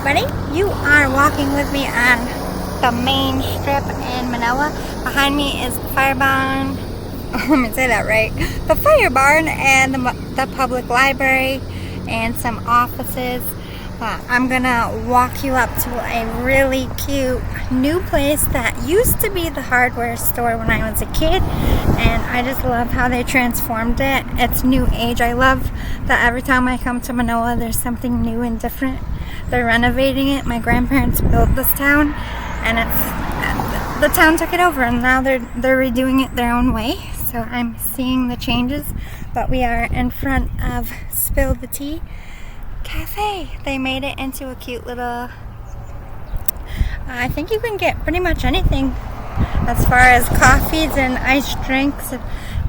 everybody. You are walking with me on the main strip in Manoa. Behind me is the fire barn. Let me say that right. The fire barn and the public library and some offices. I'm gonna walk you up to a really cute new place that used to be the hardware store when I was a kid, and I just love how they transformed it. It's new age. I love that every time I come to Manoa there's something new and different. They're renovating it. My grandparents built this town, and the town took it over, and now they're redoing it their own way. So I'm seeing the changes, but we are in front of Spill the Tea Cafe. They made it into a cute little, I think you can get pretty much anything as far as coffees and iced drinks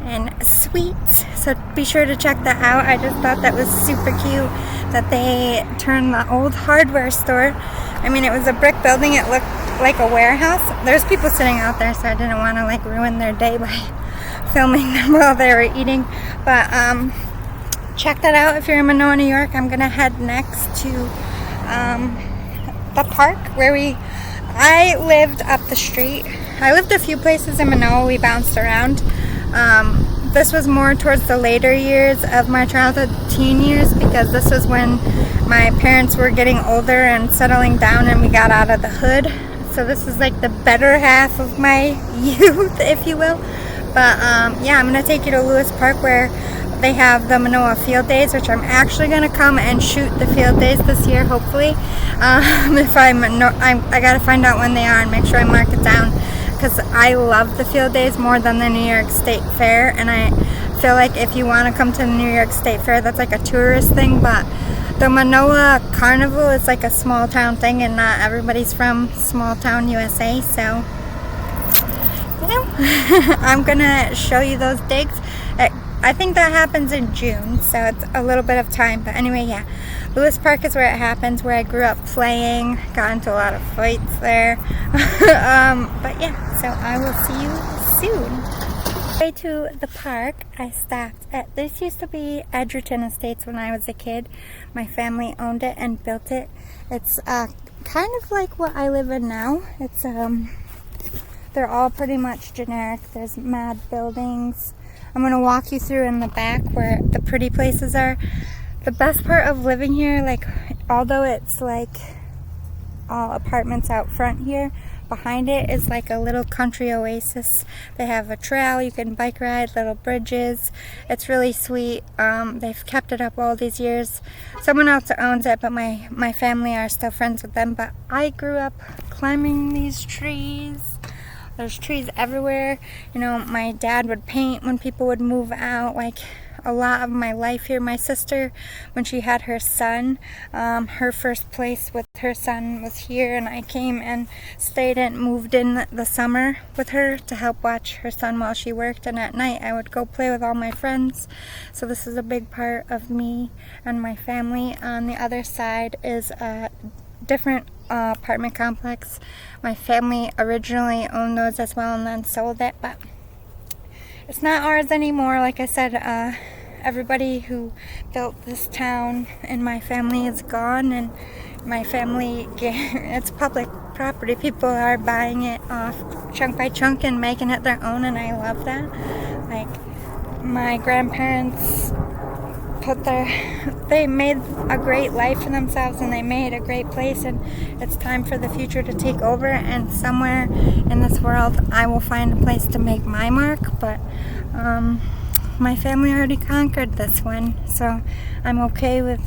and sweets, so be sure to check that out. I just thought that was super cute that they turned the old hardware store. I mean, it was a brick building. It looked like a warehouse. There's people sitting out there, so I didn't want to like ruin their day by filming them while they were eating, but check that out if you're in Manoa, New York. I'm gonna head next to the park where I lived up the street. I lived a few places in Manoa. We bounced around. This was more towards the later years of my childhood, teen years, because this was when my parents were getting older and settling down and we got out of the hood. So this is like the better half of my youth, if you will. But yeah, I'm gonna take you to Lewis Park where they have the Manoa Field Days, which I'm actually gonna come and shoot the Field Days this year, hopefully. I gotta find out when they are and make sure I mark it down, because I love the Field Days more than the New York State Fair, and I feel like if you want to come to the New York State Fair, that's like a tourist thing, but the Manoa Carnival is like a small town thing, and not everybody's from small town USA, so you know. I'm gonna show you those digs. I think that happens in June, so it's a little bit of time, but anyway, yeah. Lewis Park is where it happens, where I grew up playing. Got into a lot of fights there. But yeah, so I will see you soon. Way to the park, I stopped at, this used to be Edgerton Estates when I was a kid. My family owned it and built it. It's kind of like what I live in now. It's they're all pretty much generic. There's mad buildings. I'm going to walk you through in the back where the pretty places are. The best part of living here, like, although it's like all apartments out front here, behind it is like a little country oasis. They have a trail, you can bike ride, little bridges. It's really sweet. They've kept it up all these years. Someone else owns it, but my family are still friends with them. But I grew up climbing these trees. There's trees everywhere. You know, my dad would paint when people would move out. Like, a lot of my life here. My sister, when she had her son, her first place with her son was here, and I came and stayed and moved in the summer with her to help watch her son while she worked, and at night I would go play with all my friends. So this is a big part of me and my family. On the other side is a different apartment complex. My family originally owned those as well and then sold it, but it's not ours anymore. Like I said, everybody who built this town in my family is gone, and my family, it's public property. People are buying it off chunk by chunk and making it their own, and I love that. Like, my grandparents they made a great life for themselves, and they made a great place, and it's time for the future to take over, and somewhere in this world I will find a place to make my mark. But my family already conquered this one, so I'm okay with,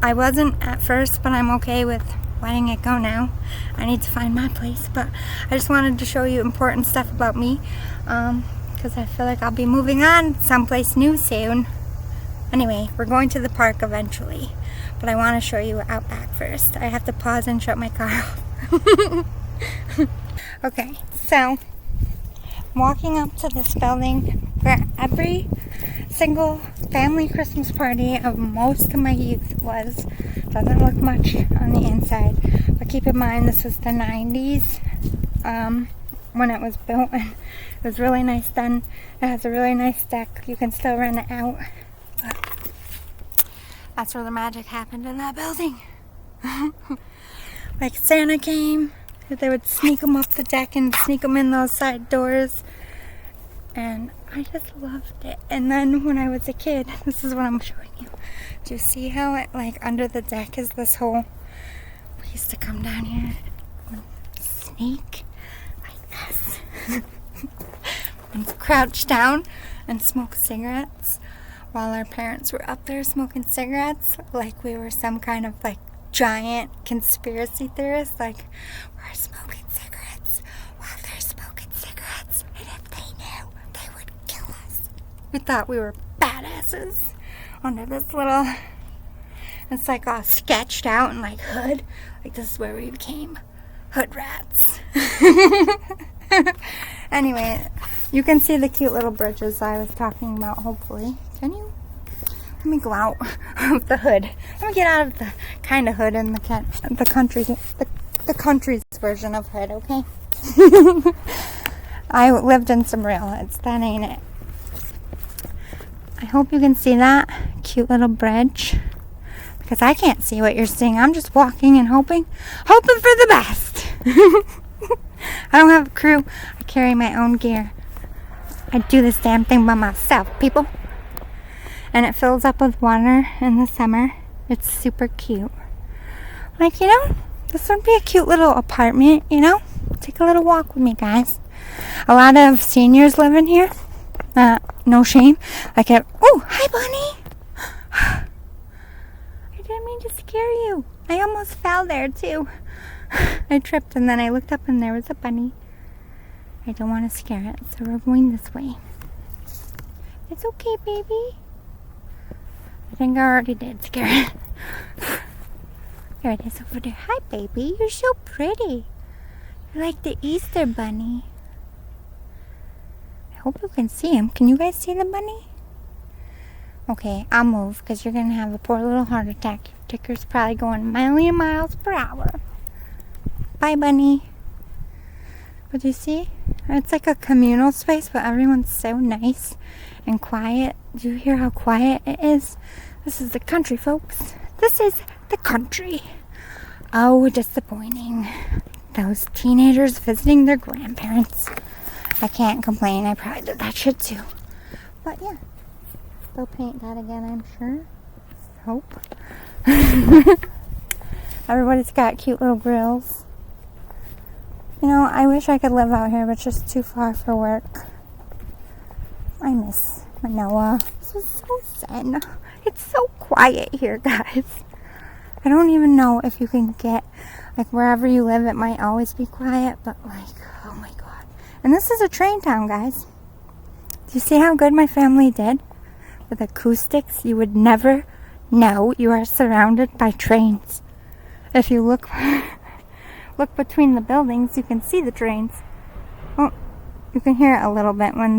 I wasn't at first, but I'm okay with letting it go now. I need to find my place, but I just wanted to show you important stuff about me, because I feel like I'll be moving on someplace new soon. Anyway, we're going to the park eventually, but I want to show you out back first. I have to pause and shut my car off. Okay, so walking up to this building where every single family Christmas party of most of my youth was. Doesn't look much on the inside, but keep in mind this was the 90s when it was built, and it was really nice then. It has a really nice deck. You can still rent it out. But that's where the magic happened in that building. like Santa came, they would sneak them up the deck and sneak them in those side doors. And I just loved it. And then when I was a kid, this is what I'm showing you. Do you see how it, like, under the deck is this hole? We used to come down here and sneak like this. And crouch down and smoke cigarettes while our parents were up there smoking cigarettes, like we were some kind of, like, giant conspiracy theorists. Like, we're smoking cigarettes while they're smoking cigarettes, and if they knew, they would kill us. We thought we were badasses under this little, it's like all sketched out and like hood, like this is where we became hood rats. Anyway, you can see the cute little bridges I was talking about, hopefully. Can you? Let me go out of the hood. Let me get out of the kind of hood in the country's version of hood, okay? I lived in some real hoods. That ain't it. I hope you can see that cute little bridge, because I can't see what you're seeing. I'm just walking and hoping for the best. I don't have a crew. I carry my own gear. I do this damn thing by myself, people. And it fills up with water in the summer. It's super cute. Like, you know, this would be a cute little apartment, you know? Take a little walk with me, guys. A lot of seniors live in here. No shame. Like, oh, hi, Bunny. I didn't mean to scare you. I almost fell there, too. I tripped, and then I looked up, and there was a bunny. I don't want to scare it, so we're going this way. It's okay, baby. I think I already did scare it. There it is over there. Hi, baby. You're so pretty. You're like the Easter bunny. I hope you can see him. Can you guys see the bunny? Okay, I'll move because you're going to have a poor little heart attack. Your ticker's probably going a million miles per hour. Bye, bunny. But you see? It's like a communal space, but everyone's so nice and quiet. Do you hear how quiet it is? This is the country, folks. This is the country. Oh, disappointing. Those teenagers visiting their grandparents. I can't complain. I probably did that shit too. But yeah. They'll paint that again, I'm sure. Hope. Everybody's got cute little grills. You know, I wish I could live out here, but it's just too far for work. I miss Manoa. This is so zen. It's so quiet here, guys. I don't even know if you can get, like, wherever you live, it might always be quiet, but, like, oh my god. And this is a train town, guys. Do you see how good my family did? With acoustics, you would never know you are surrounded by trains. If you look between the buildings, you can see the trains. Oh, you can hear it a little bit when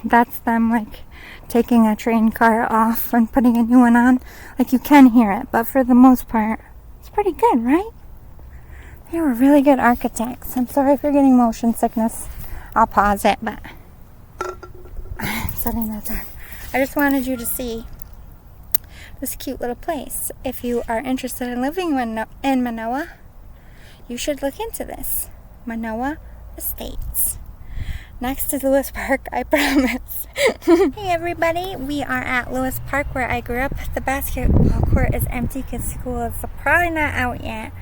that's them, like, taking a train car off and putting a new one on. Like, you can hear it, but for the most part, it's pretty good, right? They were really good architects. I'm sorry for getting motion sickness. I'll pause it, but I'm setting that down. I just wanted you to see this cute little place. If you are interested in living in Manoa, you should look into this. Manoa Estates. Next to Lewis Park, I promise. Hey everybody, we are at Lewis Park where I grew up. The basketball court is empty because school is probably not out yet.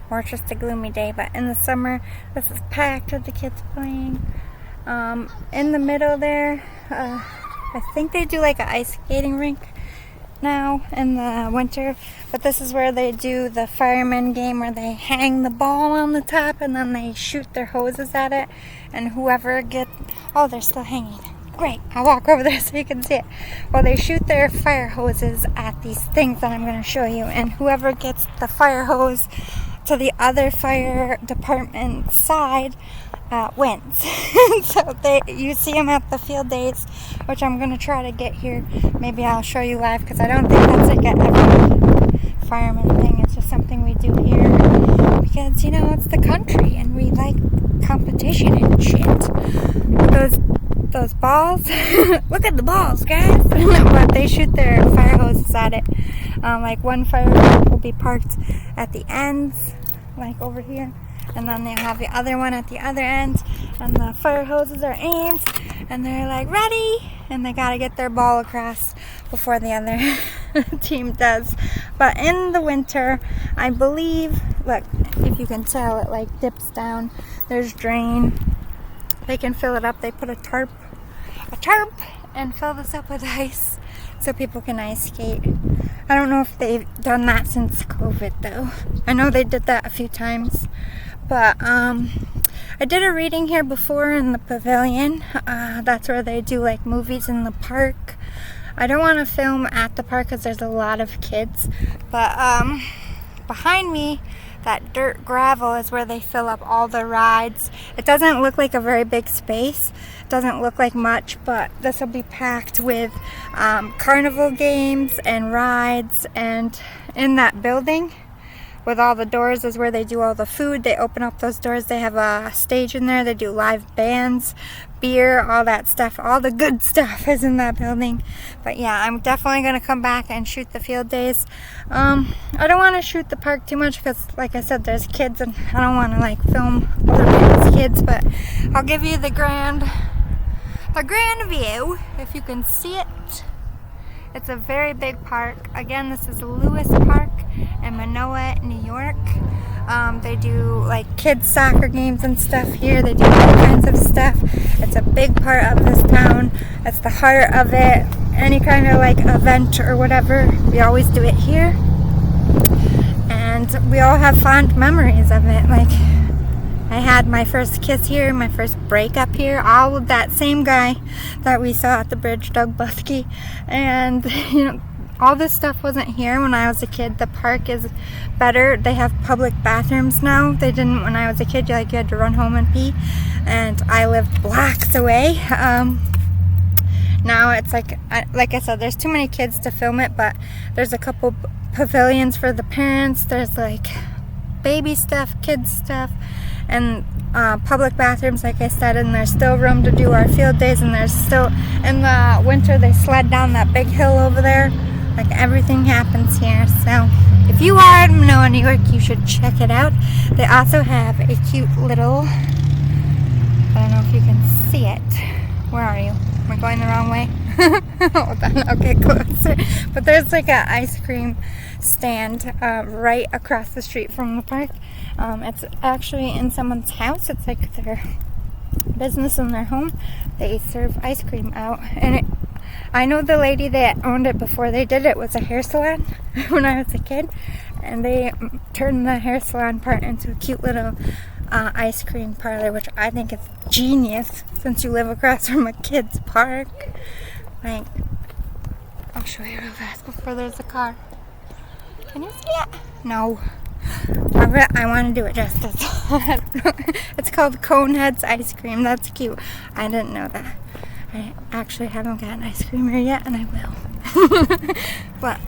Or it's just a gloomy day, but in the summer, this is packed with the kids playing. In the middle there, I think they do like an ice skating rink now in the winter, but this is where they do the fireman game where they hang the ball on the top and then they shoot their hoses at it, and whoever gets, oh, they're still hanging. Great, I'll walk over there so you can see it. Well, they shoot their fire hoses at these things that I'm going to show you, and whoever gets the fire hose to the other fire department side wins. So you see them at the field days, which I'm going to try to get here. Maybe I'll show you live, because I don't think that's like every fireman thing. It's just something we do here because, you know, it's the country and we like competition and shit. Those balls, look at the balls, guys. But they shoot their fire hoses at it. Like one fire truck will be parked at the ends like over here, and then they have the other one at the other end, and the fire hoses are aimed, and they're like ready, and they gotta get their ball across before the other team does. But in the winter, I believe, look, if you can tell, it like dips down. There's drain. They can fill it up. They put a tarp and fill this up with ice so people can ice skate. I don't know if they've done that since COVID though. I know they did that a few times, but I did a reading here before in the pavilion. That's where they do like movies in the park. I don't want to film at the park because there's a lot of kids, but behind me, that dirt gravel is where they fill up all the rides. It doesn't look like a very big space. It doesn't look like much, but this will be packed with carnival games and rides. And in that building with all the doors is where they do all the food. They open up those doors. They have a stage in there. They do live bands, beer, all that stuff. All the good stuff is in that building. But yeah, I'm definitely going to come back and shoot the field days. I don't want to shoot the park too much because, like I said, there's kids and I don't want to like film other people's kids, but I'll give you the grand view if you can see it. It's a very big park. Again, this is Lewis Park in Manoa, New York. They do like kids soccer games and stuff here. They do all kinds of stuff. It's a big part of this town. It's the heart of it. Any kind of like event or whatever, we always do it here. And we all have fond memories of it. Like, I had my first kiss here, my first breakup here, all with that same guy that we saw at the bridge, Doug Buskey. And, you know, all this stuff wasn't here when I was a kid. The park is better. They have public bathrooms now. They didn't when I was a kid. You had to run home and pee. And I lived blocks away. Now it's like I said, there's too many kids to film it, but there's a couple pavilions for the parents. There's like baby stuff, kids stuff, and public bathrooms, like I said, and there's still room to do our field days, and there's still, in the winter, they sled down that big hill over there. Like, everything happens here. So if you are in Manoa, New York, you should check it out. They also have a cute little, I don't know if you can see it. Where are you? Am I going the wrong way? Hold on, okay, closer. But there's like an ice cream stand right across the street from the park. It's actually in someone's house. It's like their business in their home. They serve ice cream out. And I know the lady that owned it before they did it was a hair salon when I was a kid. And they turned the hair salon part into a cute little ice cream parlor, which I think is genius since you live across from a kid's park. Like, I'll show you real fast before there's a car. Can you see it? No. I want to do it justice. It's called Coneheads Ice Cream. That's cute. I didn't know that. I actually haven't gotten ice cream here yet, and I will. But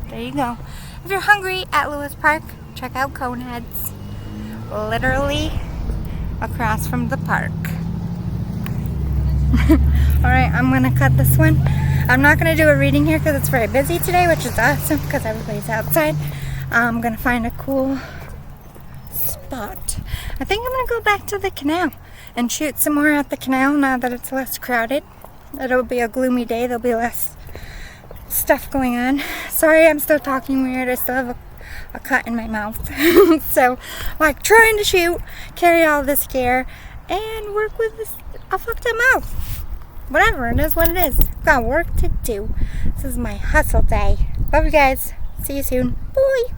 there you go. If you're hungry at Lewis Park, check out Coneheads. Literally across from the park. Alright, I'm going to cut this one. I'm not going to do a reading here because it's very busy today, which is awesome because everybody's outside. I'm going to find a cool spot. I think I'm going to go back to the canal and shoot some more at the canal now that it's less crowded. It'll be a gloomy day. There'll be less stuff going on. Sorry, I'm still talking weird. I still have a cut in my mouth. So, like, trying to shoot, carry all this gear, and work with a fucked up mouth. Whatever, it is what it is. Got work to do. This is my hustle day. Love you guys. See you soon. Bye.